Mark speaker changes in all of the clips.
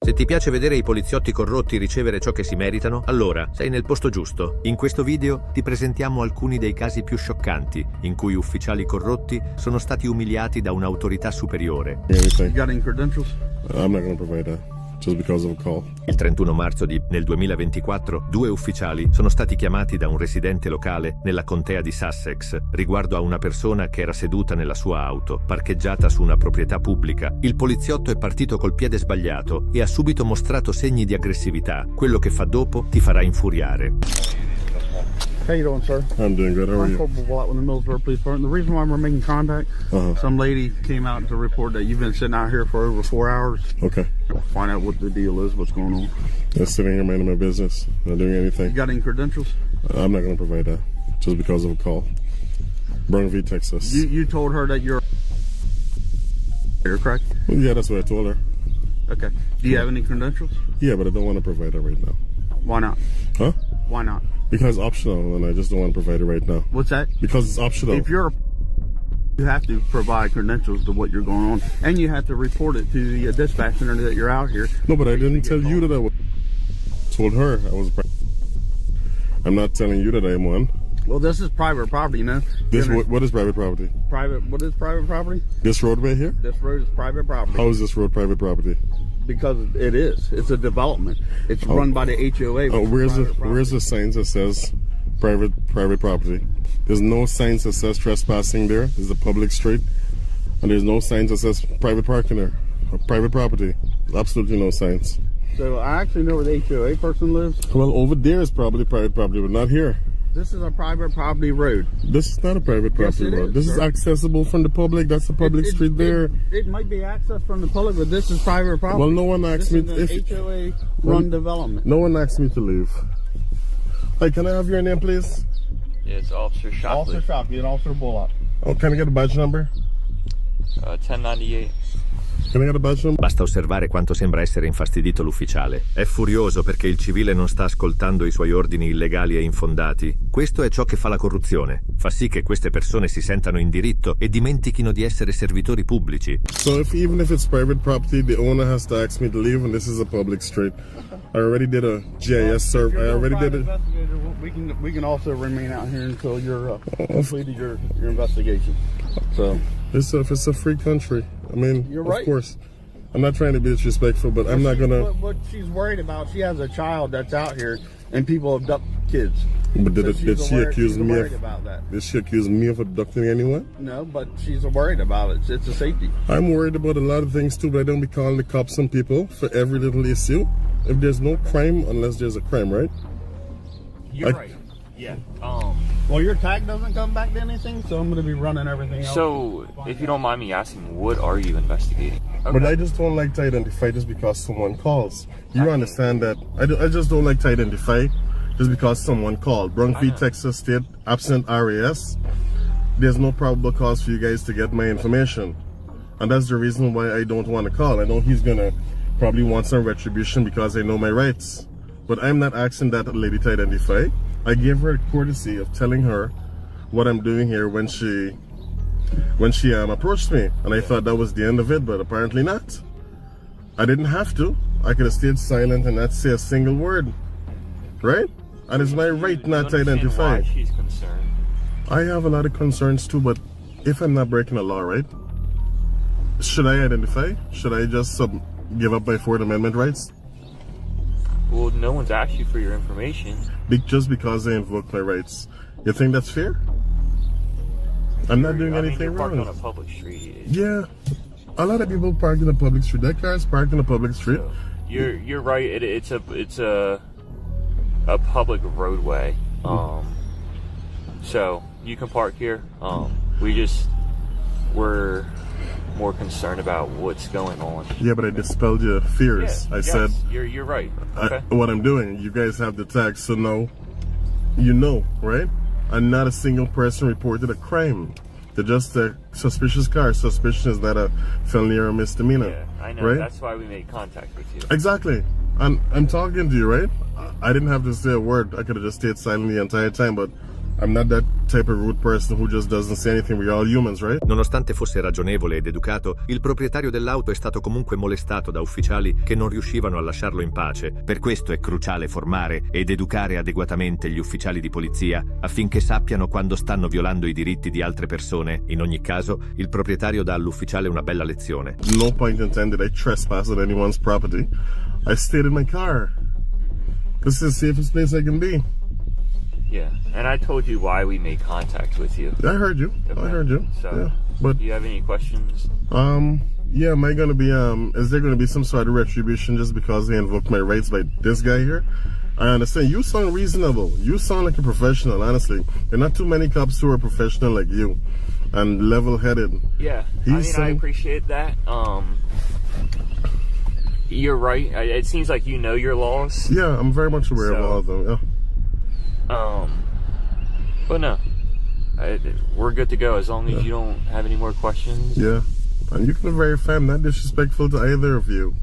Speaker 1: Se ti piace vedere i poliziotti corrotti ricevere ciò che si meritano, allora sei nel posto giusto. In questo video ti presentiamo alcuni dei casi più scioccanti in cui ufficiali corrotti sono stati umiliati da un'autorità superiore.
Speaker 2: You got any credentials?
Speaker 3: I'm not going to provide that. Just because of a call.
Speaker 1: Il 31 marzo nel 2024, 2 ufficiali sono stati chiamati da un residente locale nella contea di Sussex riguardo a una persona che era seduta nella sua auto, parcheggiata su una proprietà pubblica. Il poliziotto è partito col piede sbagliato e ha subito mostrato segni di aggressività. Quello che fa dopo ti farà infuriare.
Speaker 2: How you doing, sir?
Speaker 3: I'm doing good. How are
Speaker 2: I'm
Speaker 3: you?
Speaker 2: Corporal Watt with the Millsboro Police Department. The reason why we're making contact, some lady came out to report that you've been sitting out here for over 4 hours.
Speaker 3: Okay.
Speaker 2: Find out what the deal is, what's going on.
Speaker 3: Just sitting here minding my business, not doing anything.
Speaker 2: You got any credentials?
Speaker 3: I'm not going to provide that. Just because of a call. Brunville, Texas.
Speaker 2: You told her that you're correct?
Speaker 3: Well, yeah, that's what I told her.
Speaker 2: Okay. Do you have any credentials?
Speaker 3: Yeah, but I don't want to provide it right now.
Speaker 2: Why not?
Speaker 3: Huh?
Speaker 2: Why not?
Speaker 3: Because it's optional, and I just don't want to provide it right now.
Speaker 2: What's that?
Speaker 3: Because it's optional.
Speaker 2: If you're you have to provide credentials to what you're going on, and you have to report it to the dispatch center that you're out here.
Speaker 3: No, but I didn't tell you that I was. Told her I was. I'm not telling you that I'm one.
Speaker 2: Well, this is private property, you know.
Speaker 3: This what is private property?
Speaker 2: What is private property?
Speaker 3: This roadway here?
Speaker 2: This road is private property.
Speaker 3: How is this road private property?
Speaker 2: Because it is. It's a development. It's run by the HOA.
Speaker 3: Where's the signs that says private property? There's no signs that says trespassing there. It's a public street, and there's no signs that says private parking there or private property. Absolutely no signs.
Speaker 2: So I actually know where the HOA person lives.
Speaker 3: Well, over there is probably private property, but not here.
Speaker 2: This is a private property road.
Speaker 3: This is not a private property road. This is accessible from the public. That's a public street there.
Speaker 2: It might be accessed from the public, but this is private property.
Speaker 3: Well, no one asked me
Speaker 2: if HOA run development.
Speaker 3: No one asked me to leave. Hey, can I have your name, please?
Speaker 4: Yeah, it's Officer Shockley.
Speaker 2: Officer Shockley and Officer Bullock.
Speaker 3: Oh, can I get a badge number?
Speaker 4: 1098.
Speaker 3: Can I get a badge number?
Speaker 1: Basta osservare quanto sembra essere infastidito l'ufficiale. È furioso perché il civile non sta ascoltando i suoi ordini illegali e infondati. Questo è ciò che fa la corruzione. Fa sì che queste persone si sentano in diritto e dimentichino di essere servitori pubblici.
Speaker 3: So even if it's private property, the owner has to ask me to leave, and this is a public street. I already did a GIS survey. I already did it.
Speaker 2: We can also remain out here until you're completed your investigation. So
Speaker 3: It's a free country. I mean,
Speaker 2: you're right.
Speaker 3: Of course. I'm not trying to be disrespectful, but I'm not gonna.
Speaker 2: What she's worried about, she has a child that's out here, and people abduct kids.
Speaker 3: But did she accuse me
Speaker 2: of? About that.
Speaker 3: Did she accuse me of abducting anyone?
Speaker 2: No, but she's worried about it. It's a safety.
Speaker 3: I'm worried about a lot of things too, but I don't be calling the cops on people for every little issue. If there's no crime, unless there's a crime, right?
Speaker 4: You're right. Yeah.
Speaker 2: Well, your tag doesn't come back to anything, so I'm going to be running everything else.
Speaker 4: So, if you don't mind me asking, what are you investigating? Okay.
Speaker 3: But I just don't like to identify just because someone calls. You understand that? I just don't like to identify just because someone called. Brunville, Texas State, absent RAS. There's no probable cause for you guys to get my information. And that's the reason why I don't want to call. I know he's going to probably want some retribution because I know my rights. But I'm not asking that lady to identify. I gave her a courtesy of telling her what I'm doing here when she approached me, and I thought that was the end of it, but apparently not. I didn't have to. I could have stayed silent and not say a single word, right? And it's my right not to identify.
Speaker 4: Why she's concerned.
Speaker 3: I have a lot of concerns too, but if I'm not breaking the law, right? Should I identify? Should I just give up my Fourth Amendment rights?
Speaker 4: Well, no one's asked you for your information.
Speaker 3: Just because I invoked my rights. You think that's fair? I'm not doing anything
Speaker 4: you're
Speaker 3: wrong.
Speaker 4: On a public street.
Speaker 3: Yeah, a lot of people park in a public street. That car is parked in a public street.
Speaker 4: So, you're right. It's a public roadway. So you can park here. We're more concerned about what's going on.
Speaker 3: Yeah, but I dispelled your fears. I said
Speaker 4: you're right. Okay.
Speaker 3: What I'm doing. You guys have the tag, so now you know, right? And not a single person reported a crime. They're just a suspicious car. Suspicion is not a felony or a misdemeanor.
Speaker 4: Yeah, I know.
Speaker 3: Right?
Speaker 4: That's why we made contact with you.
Speaker 3: Exactly. And I'm talking to you, right? I didn't have to say a word. I could have just stayed silent the entire time, but I'm not that type of rude person who just doesn't say anything. We're all humans, right?
Speaker 1: Nonostante fosse ragionevole ed educato, il proprietario dell'auto è stato comunque molestato da ufficiali che non riuscivano a lasciarlo in pace. Per questo è cruciale formare ed educare adeguatamente gli ufficiali di polizia affinché sappiano quando stanno violando i diritti di altre persone. In ogni caso, il proprietario dà all'ufficiale una bella lezione.
Speaker 3: No point in time did I trespass on anyone's property. I stayed in my car. This is the safest place I can be.
Speaker 4: Yeah, and I told you why we made contact with you.
Speaker 3: I heard you.
Speaker 4: Okay.
Speaker 3: I heard you.
Speaker 4: So,
Speaker 3: yeah. But
Speaker 4: do you have any questions?
Speaker 3: yeah, am I gonna be is there gonna be some sort of retribution just because they invoked my rights by this guy here? I understand. You sound reasonable. You sound like a professional, honestly. There are not too many cops who are professional like you and level-headed.
Speaker 4: Yeah, I appreciate that. You're right. It seems like you know your laws.
Speaker 3: Yeah, I'm very much aware of all of them, yeah.
Speaker 4: But no, we're good to go as long as you don't have any more questions.
Speaker 3: Yeah, and you can verify I'm not disrespectful to either of you.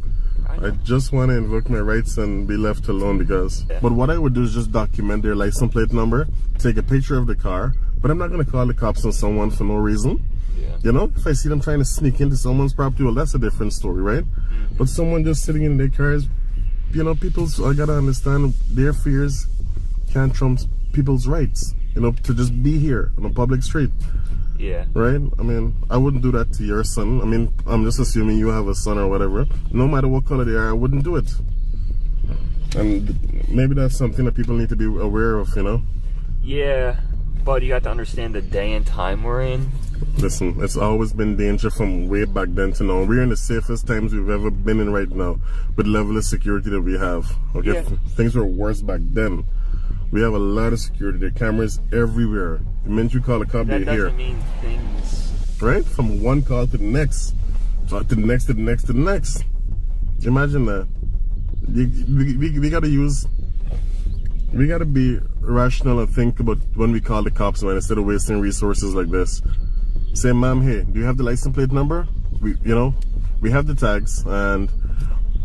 Speaker 3: I just want to invoke my rights and be left alone because...
Speaker 4: Yeah.
Speaker 3: But what I would do is just document their license plate number, take a picture of the car, but I'm not going to call the cops on someone for no reason.
Speaker 4: Yeah.
Speaker 3: You know, if I see them trying to sneak into someone's property, well, that's a different story, right? Mm-hmm. But someone just sitting in their cars, you know, I gotta understand their fears can't trump people's rights, you know, to just be here on a public street.
Speaker 4: Yeah.
Speaker 3: Right? I mean, I wouldn't do that to your son. I mean, I'm just assuming you have a son or whatever. No matter what color they are, I wouldn't do it. And maybe that's something that people need to be aware of, you know?
Speaker 4: Yeah, but you got to understand the day and time we're in.
Speaker 3: Listen, it's always been danger from way back then to now. We're in the safest times we've ever been in right now with level of security that we have. Okay,
Speaker 4: Yeah.
Speaker 3: Things were worse back then. We have a lot of security. There are cameras everywhere. The minute you call a cop, they're
Speaker 4: That
Speaker 3: here.
Speaker 4: doesn't mean things...
Speaker 3: Right? From one call to the next. To the next, to the next, to the next. Imagine that. We gotta use... We gotta be rational and think about when we call the cops, man, instead of wasting resources like this. Say, ma'am, hey, do you have the license plate number? We have the tags, and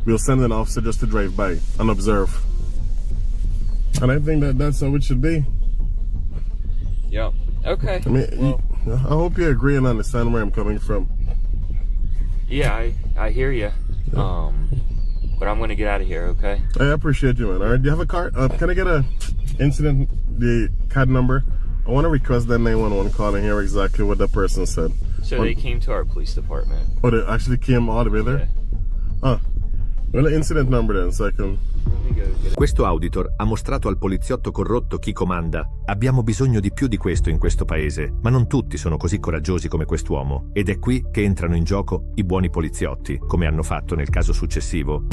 Speaker 3: we'll send an officer just to drive by and observe. And I think that's how it should be.
Speaker 4: Yeah. Okay.
Speaker 3: I mean, I hope you agree and understand where I'm coming from.
Speaker 4: Yeah, I hear you. But I'm gonna get out of here, okay?
Speaker 3: I appreciate you, man. All right, do you have a car? Can I get a incident, the CAD number? I want to request that 911 call and hear exactly what that person said.
Speaker 4: So they came to our police department.
Speaker 3: Oh, they actually came all the way there?
Speaker 4: Yeah.
Speaker 3: Well, the incident number then, so I can...
Speaker 4: Let me go get it.
Speaker 1: Questo auditor ha mostrato al poliziotto corrotto chi comanda. Abbiamo bisogno di più di questo in questo paese, ma non tutti sono così coraggiosi come quest'uomo. Ed è qui che entrano in gioco i buoni poliziotti, come hanno fatto nel caso successivo.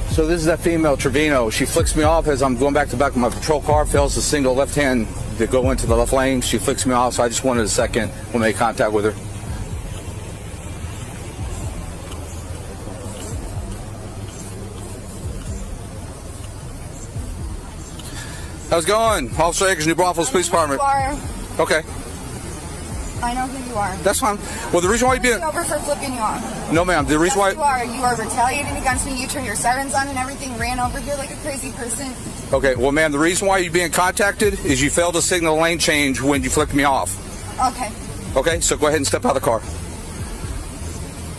Speaker 5: So this is that female, Trevino. She flicks me off as I'm going back to back of my patrol car, fails to signal left hand to go into the left lane. She flicks me off, so I just wanted a second when I made contact with her. How's it going? Officer Akers, New Braunfels Police Department. Okay.
Speaker 6: I know who you are.
Speaker 5: That's fine. Well, the reason why you're being...
Speaker 6: Over for flipping you off.
Speaker 5: No, ma'am. The reason why...
Speaker 6: You are retaliating against me. You turned your sirens on and everything, ran over here like a crazy person.
Speaker 5: Okay, well, ma'am, the reason why you're being contacted is you failed to signal lane change when you flicked me off.
Speaker 6: Okay.
Speaker 5: Okay, so go ahead and step out of the car.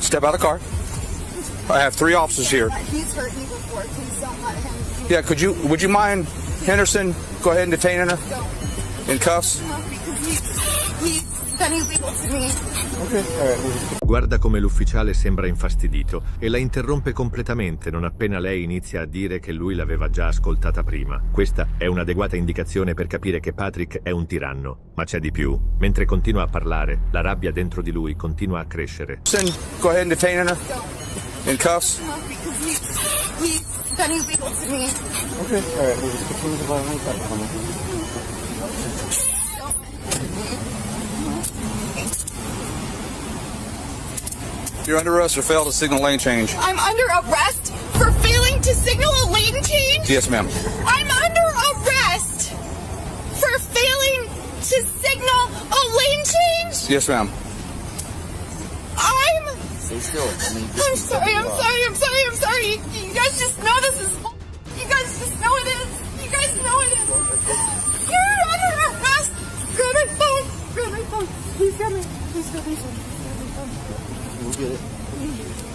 Speaker 5: Step out of the car. I have 3 officers here.
Speaker 6: He's hurt me before. Please don't let him.
Speaker 5: Yeah, would you mind, Henderson, go ahead and detain her in cuffs?
Speaker 6: No, because he's been illegal to me.
Speaker 5: Okay, all right.
Speaker 1: Guarda come l'ufficiale sembra infastidito e la interrompe completamente non appena lei inizia a dire che lui l'aveva già ascoltata prima. Questa è un'adeguata indicazione per capire che Patrick è un tiranno, ma c'è di più. Mentre continua a parlare, la rabbia dentro di lui continua a crescere.
Speaker 5: Go ahead and detain her in cuffs.
Speaker 6: No, because he's been illegal to me.
Speaker 5: Okay, all right. You're under arrest for failed to signal lane change.
Speaker 6: I'm under arrest for failing to signal a lane change?
Speaker 5: Yes, ma'am.
Speaker 6: I'm under to signal a lane change?
Speaker 5: Yes, ma'am.
Speaker 4: Stay still. I mean,
Speaker 6: I'm sorry. You guys just know this is. You guys just know it is. You guys know it is. You're under arrest. Grab my phone. Please grab my phone.
Speaker 4: we'll get it.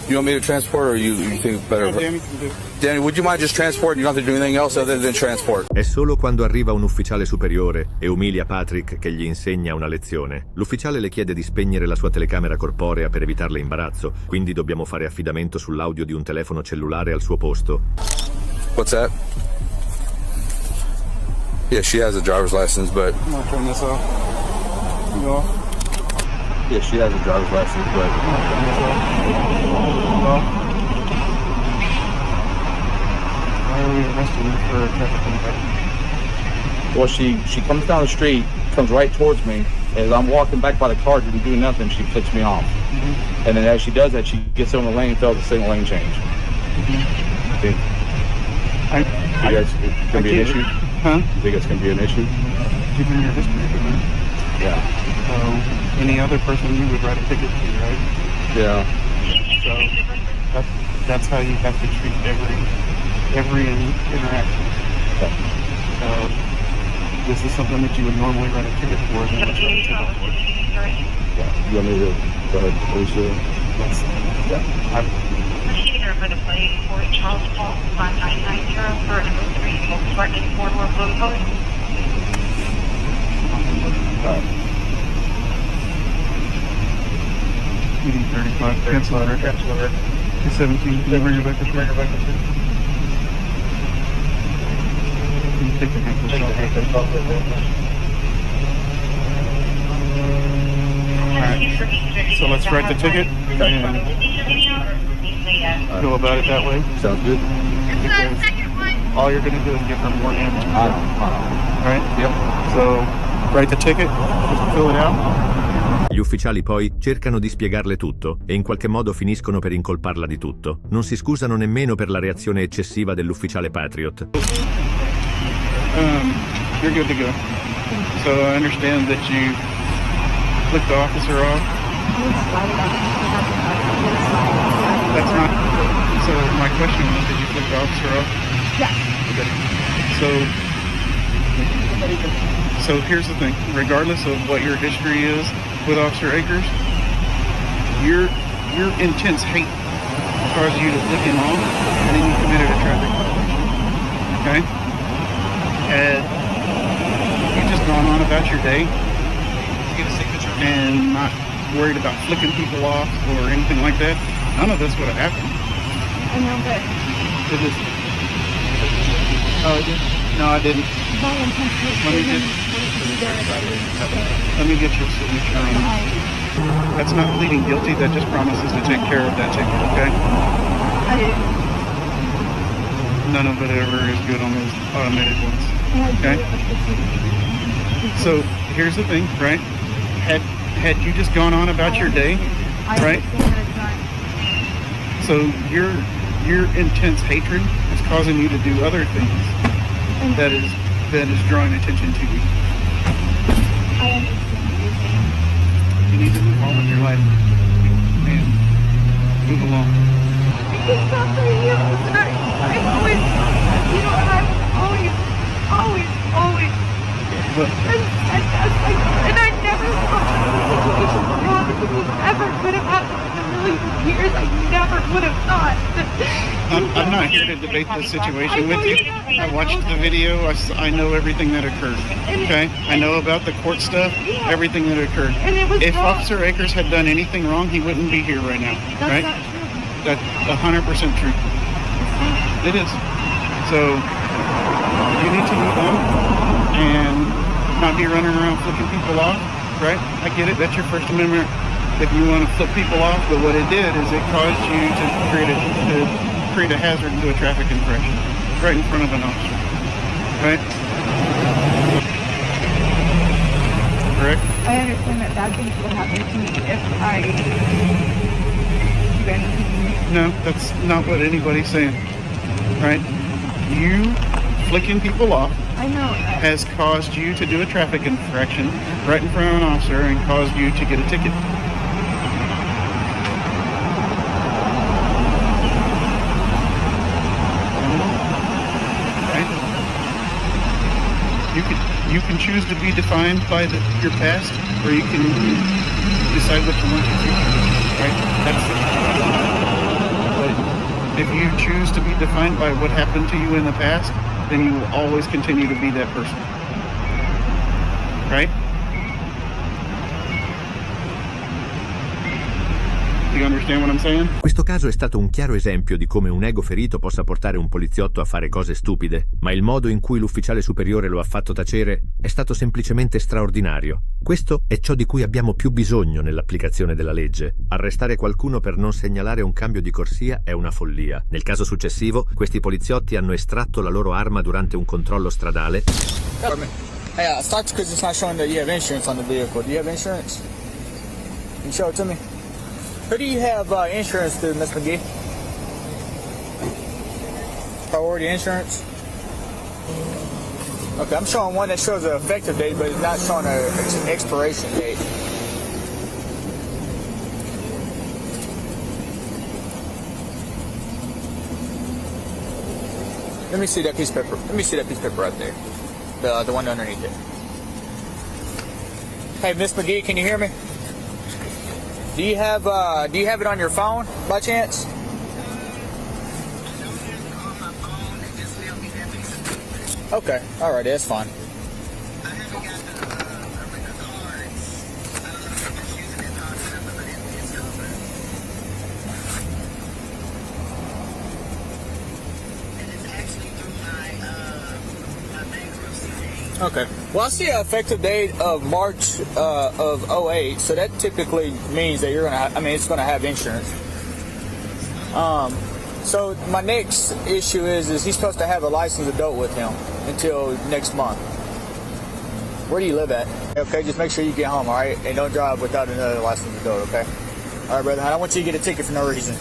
Speaker 5: You want me to transport, or you think better?
Speaker 2: Danny can do it.
Speaker 5: Danny, would you mind just transport? You don't have to do anything else other than transport.
Speaker 1: È solo quando arriva un ufficiale superiore e umilia Patrick che gli insegna una lezione. L'ufficiale le chiede di spegnere la sua telecamera corporea per evitarle imbarazzo, quindi dobbiamo fare affidamento sull'audio di un telefono cellulare al suo posto.
Speaker 5: What's that? Yeah, she has a driver's license, but...
Speaker 2: I'm gonna turn this off. You off?
Speaker 5: Yeah, she has a driver's license, but...
Speaker 2: Why are we arresting her for traffic infraction?
Speaker 5: Well, she comes down the street, comes right towards me. As I'm walking back by the car, didn't do nothing, she flicks me off.
Speaker 2: Mm-hmm.
Speaker 5: And then as she does that, she gets on the lane, fails the signal lane change. See? You think it's gonna be an issue?
Speaker 2: Huh?
Speaker 5: You think it's gonna be an issue?
Speaker 2: Given your history,
Speaker 5: Yeah.
Speaker 2: so any other person you would write a ticket to, right?
Speaker 5: Yeah.
Speaker 2: So that's how you have to treat every interaction. So this is something that you would normally write a ticket for, and then write a ticket for.
Speaker 5: You want me to go ahead, please?
Speaker 2: Yes.
Speaker 5: Yeah.
Speaker 7: Procedure for the plate for Charles Paul 5990 for number 3 Volkswagen 4-door blue post.
Speaker 2: PD 35, cancel letter. 217, can you bring it back up here? Can you take the handcuffs off? Alright, so let's write the ticket and go about it that way.
Speaker 5: Sounds good.
Speaker 2: All you're going to do is give her more ammo. Alright?
Speaker 5: Yep.
Speaker 2: So, write the ticket, just fill it out.
Speaker 1: Gli ufficiali poi cercano di spiegarle tutto e in qualche modo finiscono per incolparla di tutto. Non si scusano nemmeno per la reazione eccessiva dell'ufficiale Patriot.
Speaker 2: You're good to go. So I understand that you flicked the officer off. That's not. So my question was, did you flick the officer off?
Speaker 6: Yes.
Speaker 2: Okay. So here's the thing. Regardless of what your history is with Officer Akers, your intense hate caused you to flick him off, and then you committed a traffic violation. Okay? Had you just gone on about your day and not worried about flicking people off or anything like that, none of this would have happened.
Speaker 6: I know, but
Speaker 2: It is. Oh, I did? No, I didn't.
Speaker 6: my intent
Speaker 2: Let me get your signature on it. That's not pleading guilty. That just promises to take care of that ticket, okay? None of it ever is good on those automated ones. Okay? So here's the thing, right? Had you just gone on about your day, right? So your intense hatred is causing you to do other things that is drawing attention to you.
Speaker 6: I understand what you're saying.
Speaker 2: You need to move on with your life. Man, move along.
Speaker 6: It's not for you. I've always, you know, and I've always,
Speaker 2: But
Speaker 6: and I never thought this situation would happen to me ever could have happened in a million years. I never would have thought.
Speaker 2: I'm not here to debate this situation with you. I watched the video. I know everything that occurred. Okay? I know about the court stuff, everything that occurred.
Speaker 6: And it was
Speaker 2: If
Speaker 6: wrong.
Speaker 2: Officer Akers had done anything wrong, he wouldn't be here right now.
Speaker 6: That's
Speaker 2: Right?
Speaker 6: not true.
Speaker 2: That's 100% true. It is. So you need to move on and not be running around flipping people off, right? I get it. That's your First Amendment if you want to flip people off. But what it did is it caused you to create a hazard to a traffic infraction right in front of an officer, right? Correct?
Speaker 6: I understand that bad things will happen to me if I do anything.
Speaker 2: No, that's not what anybody's saying, right? You flicking people off,
Speaker 6: I know.
Speaker 2: has caused you to do a traffic infraction right in front of an officer and caused you to get a ticket. Right? You can choose to be defined by your past, or you can decide what you want your future to be. Right? That's it. But if you choose to be defined by what happened to you in the past, then you will always continue to be that person. Right? Do you understand what I'm saying?
Speaker 1: Questo caso è stato un chiaro esempio di come un ego ferito possa portare un poliziotto a fare cose stupide, ma il modo in cui l'ufficiale superiore lo ha fatto tacere è stato semplicemente straordinario. Questo è ciò di cui abbiamo più bisogno nell'applicazione della legge. Arrestare qualcuno per non segnalare un cambio di corsia è una follia. Nel caso successivo, questi poliziotti hanno estratto la loro arma durante un controllo stradale.
Speaker 5: Hey, I stopped because it's not showing that you have insurance on the vehicle. Do you have insurance? Can you show it to me? Who do you have insurance through, Miss McGee? Priority insurance? Okay, I'm showing one that shows an effective date, but it's not showing an expiration date. Let me see that piece of paper. Let me see that piece of paper right there. The one underneath it. Hey, Miss McGee, can you hear me? Do you have it on your phone by chance? Okay, all right, that's fine. Okay. Well, I see an effective date of March of 08, so that typically means that you're gonna. It's gonna have insurance. So my next issue is he's supposed to have a licensed adult with him until next month. Where do you live at? Okay, just make sure you get home, all right, and don't drive without another licensed adult. Okay. All right, brother. I don't want you to get a ticket for no reason.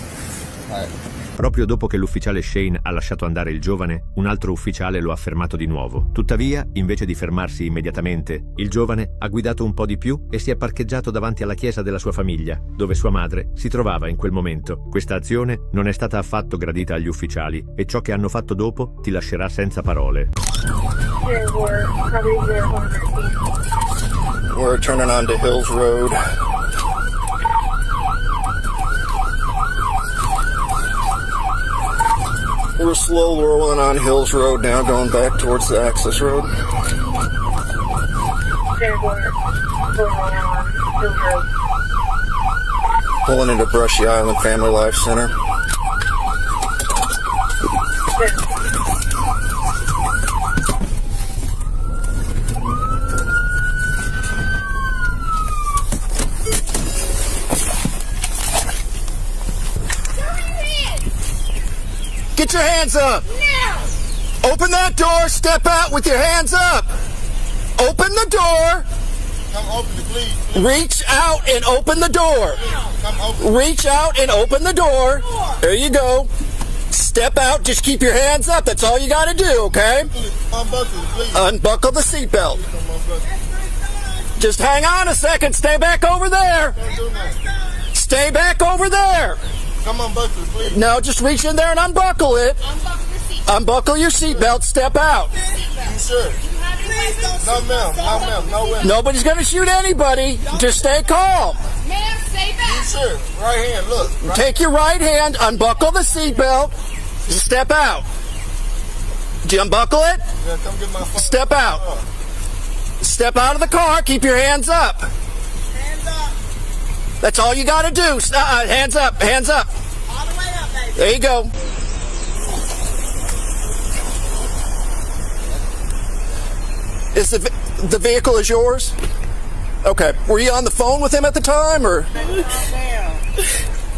Speaker 5: All right.
Speaker 1: Proprio dopo che l'ufficiale Shane ha lasciato andare il giovane, un altro ufficiale lo ha fermato di nuovo. Tuttavia, invece di fermarsi immediatamente, il giovane ha guidato un po' di più e si è parcheggiato davanti alla chiesa della sua famiglia, dove sua madre si trovava in quel momento. Questa azione non è stata affatto gradita agli ufficiali e ciò che hanno fatto dopo ti lascerà senza parole.
Speaker 8: We're turning onto Hills Road. We're slow rolling on Hills Road now, going back towards the access road. Pulling into Brushy Island Family Life Center. Get your hands up! No! Open that door, step out with your hands up! Open the door!
Speaker 3: Come open it, please.
Speaker 8: Reach out and open the door!
Speaker 3: Come open.
Speaker 8: Reach out and open the door! There you go. Step out, just keep your hands up, that's all you gotta do, okay?
Speaker 3: Unbuckle it, please.
Speaker 8: Unbuckle the seatbelt. Just hang on a second, stay back over there! Stay back over there!
Speaker 3: Come unbuckle it, please.
Speaker 8: No, just reach in there and unbuckle it. Unbuckle your seatbelt, step out.
Speaker 3: You sure? No, ma'am. No, ma'am. No way.
Speaker 8: Nobody's gonna shoot anybody. Just stay calm.
Speaker 6: Ma'am, stay back.
Speaker 3: You sure? Right hand, look. Right.
Speaker 8: Take your right hand, unbuckle the seatbelt, step out. Do you unbuckle it?
Speaker 3: Yeah, come get my phone.
Speaker 8: Step out. Step out of the car, keep your hands up.
Speaker 6: Hands up.
Speaker 8: That's all you gotta do. Hands up, hands up.
Speaker 6: All the way up, baby.
Speaker 8: There you go. Is the vehicle is yours? Okay. Were you on the phone with him at the time, or?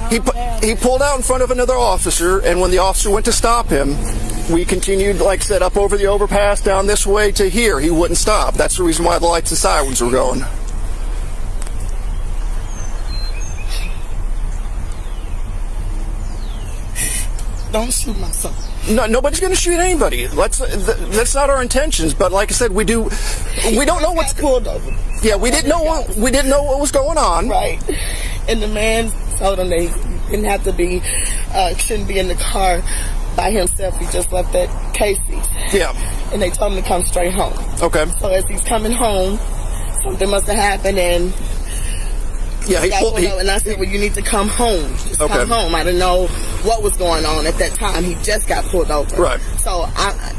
Speaker 8: He pulled out in front of another officer, and when the officer went to stop him, we continued, like I said, up over the overpass, down this way to here. He wouldn't stop. That's the reason why the lights and sirens were going.
Speaker 9: Don't shoot my son.
Speaker 8: No, nobody's going to shoot anybody. That's not our intentions. But like I said, we don't know what's
Speaker 9: pulled over.
Speaker 8: Yeah, we didn't know what was going on.
Speaker 9: Right. And the man told him that he didn't have to be, shouldn't be in the car by himself. He just left at Casey's.
Speaker 8: Yeah.
Speaker 9: And they told him to come straight home.
Speaker 8: Okay.
Speaker 9: So as he's coming home, something must have happened, and
Speaker 8: yeah, he pulled
Speaker 9: up, and I said, well, you need to come home. Just come home. I didn't know what was going on at that time. He just got pulled over.
Speaker 8: Right.
Speaker 9: So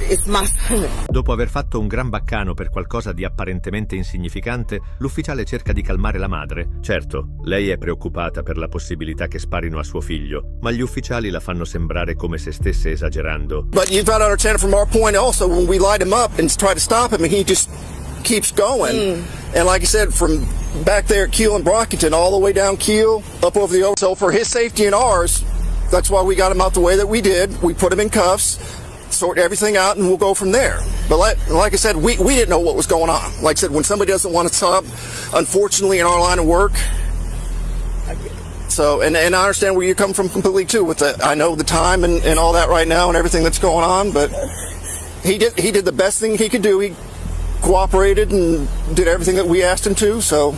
Speaker 9: it's my son.
Speaker 1: Dopo aver fatto un gran baccano per qualcosa di apparentemente insignificante, l'ufficiale cerca di calmare la madre. Certo, lei è preoccupata per la possibilità che sparino a suo figlio, ma gli ufficiali la fanno sembrare come se stesse esagerando.
Speaker 8: But you've got to understand from our point also, when we light him up and try to stop him, and he just keeps going. And like I said, from back there at Kiel and Brockington all the way down Kiel, up over the over. So for his safety and ours, that's why we got him out the way that we did. We put him in cuffs, sort everything out, and we'll go from there. But like I said, we didn't know what was going on. Like I said, when somebody doesn't want to stop, unfortunately in our line of work, so, and I understand where you come from completely too with that. I know the time and all that right now and everything that's going on, but he did the best thing he could do. He cooperated and did everything that we asked him to. So,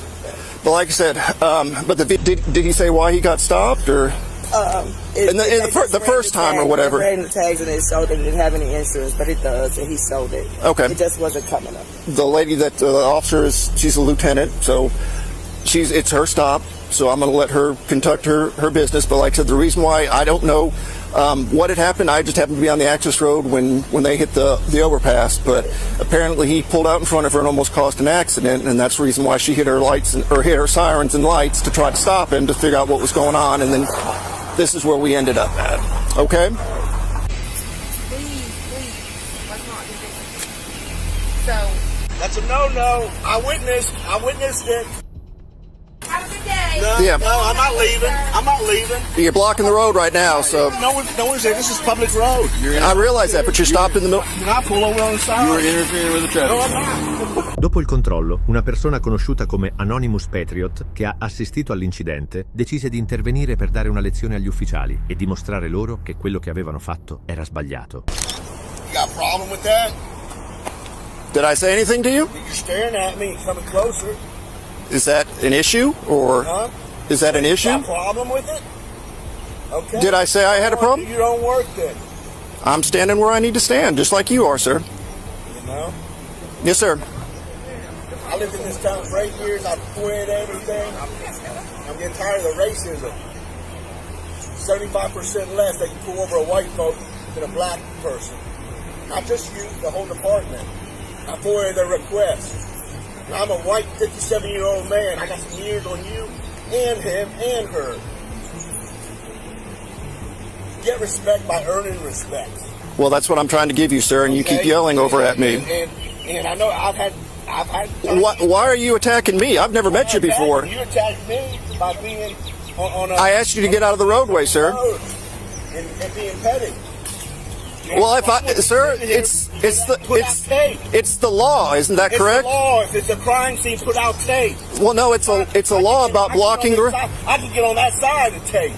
Speaker 8: but like I said, but did he say why he got stopped or? The first time or whatever.
Speaker 9: They ran the tags and it showed that it didn't have any insurance, but it does, and he sold it.
Speaker 8: Okay.
Speaker 9: It just wasn't coming up.
Speaker 8: The lady that the officer is, she's a lieutenant, so it's her stop. So I'm going to let her conduct her business. But like I said, the reason why I don't know what had happened, I just happened to be on the access road when they hit the overpass. But apparently he pulled out in front of her and almost caused an accident, and that's the reason why she hit her lights or hit her sirens and lights to try to stop him to figure out what was going on, and then this is where we ended up at. Okay.
Speaker 6: Please, let's not do this. So
Speaker 10: that's a no. I witnessed it.
Speaker 6: have a good day.
Speaker 10: No, I'm not leaving.
Speaker 8: You're blocking the road right now, so.
Speaker 10: No one's there. This is public road.
Speaker 8: I realize that, but you're stopped in the middle.
Speaker 10: You're not pull over on the side.
Speaker 11: You were interfering with the traffic.
Speaker 10: No, I'm not.
Speaker 1: Dopo il controllo, una persona conosciuta come Anonymous Patriot, che ha assistito all'incidente, decise di intervenire per dare una lezione agli ufficiali e dimostrare loro che quello che avevano fatto era sbagliato.
Speaker 10: You got a problem with that?
Speaker 8: Did I say anything to you?
Speaker 10: You're staring at me and coming closer.
Speaker 8: Is that an issue, or is that an issue?
Speaker 10: You got a problem with it? Okay.
Speaker 8: Did I say I had a problem?
Speaker 10: Do your own work then.
Speaker 8: I'm standing where I need to stand, just like you are, sir.
Speaker 10: You know?
Speaker 8: Yes, sir.
Speaker 10: I lived in this town for 8 years. I've quit everything. I'm getting tired of the racism. 75% less they can pull over a white folk than a black person. Not just you, the whole department. I forwarded their request. I'm a white 57-year-old man. I got some years on you and him and her. Get respect by earning respect.
Speaker 8: Well, that's what I'm trying to give you, sir, and you keep yelling over at me.
Speaker 10: And I know I've had.
Speaker 8: Why are you attacking me? I've never met you before.
Speaker 10: You attacked me by being on
Speaker 8: I asked you to get out of the roadway, sir.
Speaker 10: And being petty.
Speaker 8: Well, sir, it's the law, isn't that correct?
Speaker 10: It's the law. If it's a crime scene, put out tape.
Speaker 8: Well, no, it's a law about blocking the.
Speaker 10: I can get on that side of tape.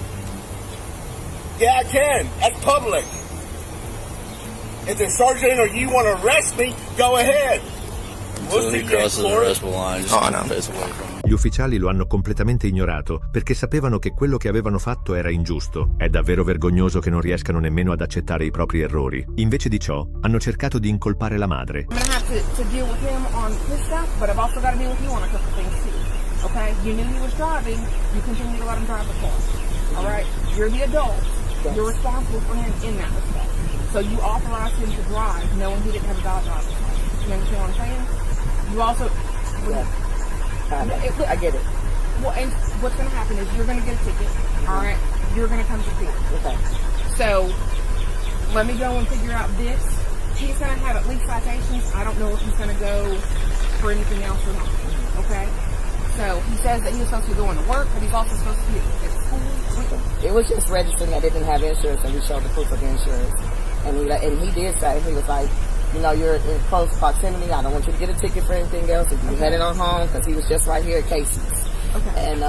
Speaker 10: Yeah, I can. That's public. If the sergeant or you want to arrest me, go ahead.
Speaker 11: Until he crosses the arrestable line, just face away from him.
Speaker 1: Gli ufficiali lo hanno completamente ignorato perché sapevano che quello che avevano fatto era ingiusto. È davvero vergognoso che non riescano nemmeno ad accettare i propri errori. Invece di ciò, hanno cercato di incolpare la madre.
Speaker 6: I'm gonna have to deal with him on his stuff, but I've also got to deal with you on a couple things too. Okay? You knew he was driving. You continue to let him drive the car. All right? You're the adult. You're responsible for him in that respect. So you authorized him to drive knowing he didn't have a valid driver's license. You understand what I'm saying? You also...
Speaker 9: I get it.
Speaker 6: Well, and what's going to happen is you're going to get a ticket, all right? You're going to come to court.
Speaker 9: Okay.
Speaker 6: So, let me go and figure out this. He's going to have at least citations. I don't know if he's going to go for anything else or not, okay? So, he says that he was supposed to be going to work, but he's also supposed to be at school.
Speaker 9: It was just registering that didn't have insurance, and we showed the proof of insurance. And he did say, he was like, you know, you're in close proximity. I don't want you to get a ticket for anything else. If you're headed on home, because he was just right here at Casey's. Okay. And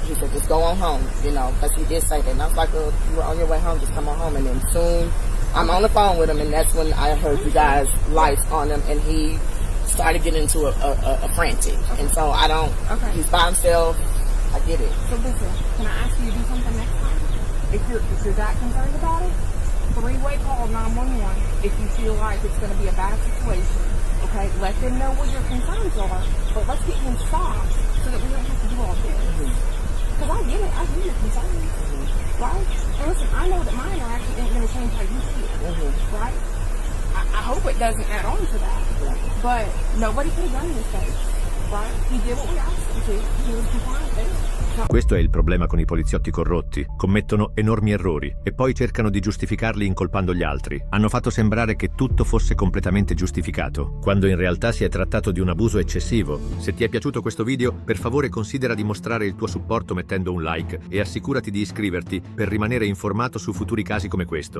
Speaker 9: he said, just go on home, you know, because he did say that. And I was like, well, you were on your way home, just come on home. And then soon, I'm on the phone with him, and that's when I heard you guys' lights on him, and he started getting into a frantic. Okay. And so I don't, he's by himself. I get it.
Speaker 6: So listen, can I ask you to do something next time? If you're that concerned about it, three-way call 911 if you feel like it's going to be a bad situation. Okay, let them know what your concerns are, but let's get him stopped so that we don't have to do all this. Because I get it, I hear your concerns, right? And listen, I know that my interaction ain't going to change how you feel, right? I hope it doesn't add on to that, but nobody could have done this thing, right? He did what we asked him to. He was compliant there.
Speaker 1: Questo è il problema con i poliziotti corrotti. Commettono enormi errori e poi cercano di giustificarli incolpando gli altri. Hanno fatto sembrare che tutto fosse completamente giustificato, quando in realtà si è trattato di un abuso eccessivo. Se ti è piaciuto questo video, per favore considera di mostrare il tuo supporto mettendo un like e assicurati di iscriverti per rimanere informato su futuri casi come questo.